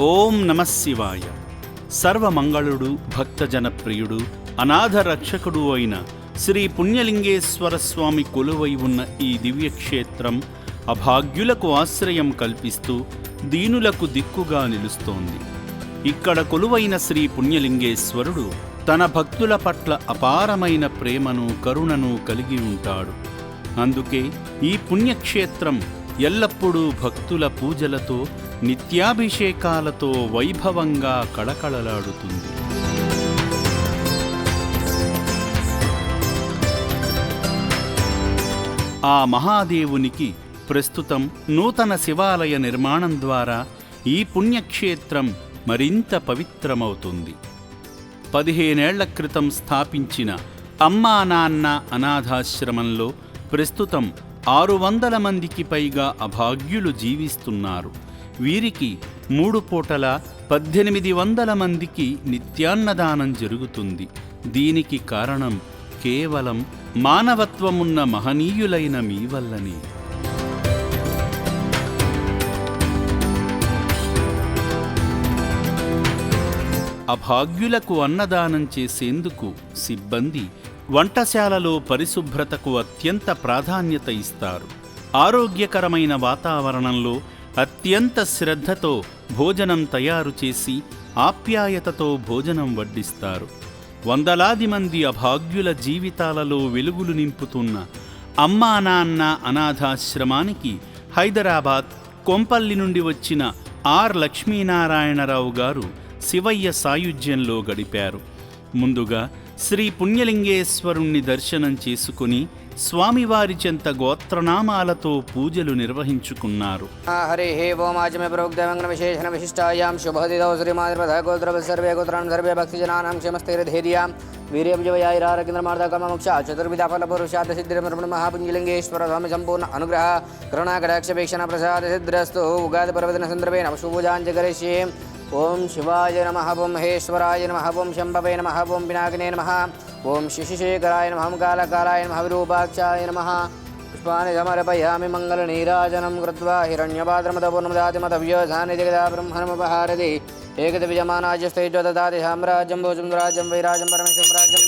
ఓం నమః శివాయ. సర్వమంగళుడు, భక్తజనప్రియుడు, అనాథ రక్షకుడు అయిన శ్రీ పుణ్యలింగేశ్వర స్వామి కొలువై ఉన్న ఈ దివ్యక్షేత్రం అభాగ్యులకు ఆశ్రయం కల్పిస్తూ దీనులకు దిక్కుగా నిలుస్తోంది. ఇక్కడ కొలువైన శ్రీ పుణ్యలింగేశ్వరుడు తన భక్తుల పట్ల అపారమైన ప్రేమను, కరుణను కలిగి ఉంటాడు. అందుకే ఈ పుణ్యక్షేత్రం ఎల్లప్పుడూ భక్తుల పూజలతో, నిత్యాభిషేకాలతో వైభవంగా కళకళలాడుతుంది. ఆ మహాదేవునికి ప్రస్తుతం నూతన శివాలయ నిర్మాణం ద్వారా ఈ పుణ్యక్షేత్రం మరింత పవిత్రమవుతుంది. 15 ఏళ్ల క్రితం స్థాపించిన అమ్మా నాన్న అనాథాశ్రమంలో ప్రస్తుతం 600 మందికి పైగా అభాగ్యులు జీవిస్తున్నారు. వీరికి 3 పూటల 1800 మందికి నిత్యాన్నదానం జరుగుతుంది. దీనికి కారణం కేవలం మానవత్వమున్న మహనీయులైన మీ వల్లనే. అభాగ్యులకు అన్నదానం చేసేందుకు సిబ్బంది వంటశాలలో పరిశుభ్రతకు అత్యంత ప్రాధాన్యత ఇస్తారు. ఆరోగ్యకరమైన వాతావరణంలో అత్యంత శ్రద్ధతో భోజనం తయారు చేసి ఆప్యాయతతో భోజనం వడ్డిస్తారు. వందలాది మంది అభాగ్యుల జీవితాలలో వెలుగులు నింపుతున్న అమ్మా నాన్న అనాథాశ్రమానికి హైదరాబాద్ కొంపల్లి నుండి వచ్చిన ఆర్ లక్ష్మీనారాయణరావు గారు శివయ్య సాయుధ్యంలో గడిపారు. ముందుగా శ్రీ పుణ్యలింగేశ్వరుణ్ణి దర్శనం చేసుకుని స్వామివారి చెంత గోత్రనామాలతో పూజలు నిర్వహించుకున్నారు. హరి ఓం ఆచమే ప్రోక్తమంగళ విశేషణ విశిష్టాయాం శుభదిదో శ్రీమాదిర్వధ గోత్ర సర్వే గోత్రాన్ సర్వే భక్తిజనానాం క్షమస్థైర్ధైర్యాం వీర్యం జవయాయిరారకేంద్రమార్దకమోక్ష చతుర్విధ ఫలపురుషార్థ సిద్ధిరమణ మహాపుణ్యలింగేశ్వర స్వామి సంపూర్ణ అనుగ్రహ కరుణాకటాక్షపేక్షణ ప్రసాద సిద్ధిరస్తు. ఉగాది పర్వదిన సందర్భేణ శుభూజాంజకరిష్యే. ఓం శివాయ నమః, ఓం మహేశ్వరాయ నమః, ఓం శంభవే నమః, ఓం పినాకినే నమః, ఓం శిశిశేఖరాయ నమః, ఓం కాలకాలాయ నమః, విరూపాక్షాయ నమః. పుష్పాని సమర్పయామి మంగళనీరాజనం కృత్వా హిరణ్యపాత్రమదపూర్ణమదాతిమదవ్యోధాని జగదా బ్రహ్మణముపహారతి ఏకదవిజమానాజ్యస్తైజ్వదదాతి సామ్రాజ్యం భోజం రాజ్యం వైరాజం పరమేశ్వరాజ్యం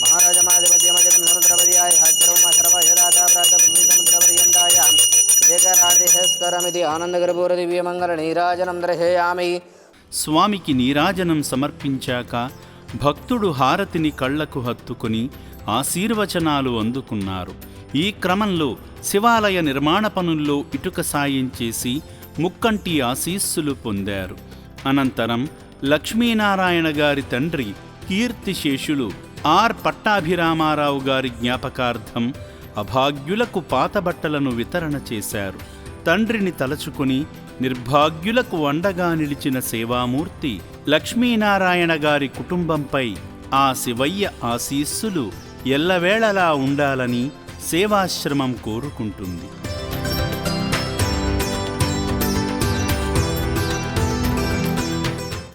మహారాజమాధిపత్యమజగం సముద్రపర్యాయ హచ్చరమ సర్వశరాత ప్రాతపృథ్వీ సముద్రపర్యంతాయ ఏకరార్ధిశస్కరమితి ఆనందగర్భూర దివ్యమంగళనీరాజనం దర్శయామి. స్వామికి నీరాజనం సమర్పించాక భక్తుడు హారతిని కళ్లకు హత్తుకుని ఆశీర్వచనాలు అందుకున్నారు. ఈ క్రమంలో శివాలయ నిర్మాణ పనుల్లో ఇటుక సాయం చేసి ముక్కంటి ఆశీస్సులు పొందారు. అనంతరం లక్ష్మీనారాయణ గారి తండ్రి కీర్తిశేషులు ఆర్ పట్టాభిరామారావు గారి జ్ఞాపకార్థం అభాగ్యులకు పాత బట్టలను వితరణ చేశారు. తండ్రిని తలచుకుని నిర్భాగ్యులకు అండగా నిలిచిన సేవామూర్తి లక్ష్మీనారాయణ గారి కుటుంబంపై ఆ శివయ్య ఆశీస్సులు ఎల్లవేళలా ఉండాలని సేవాశ్రమం కోరుకుంటుంది.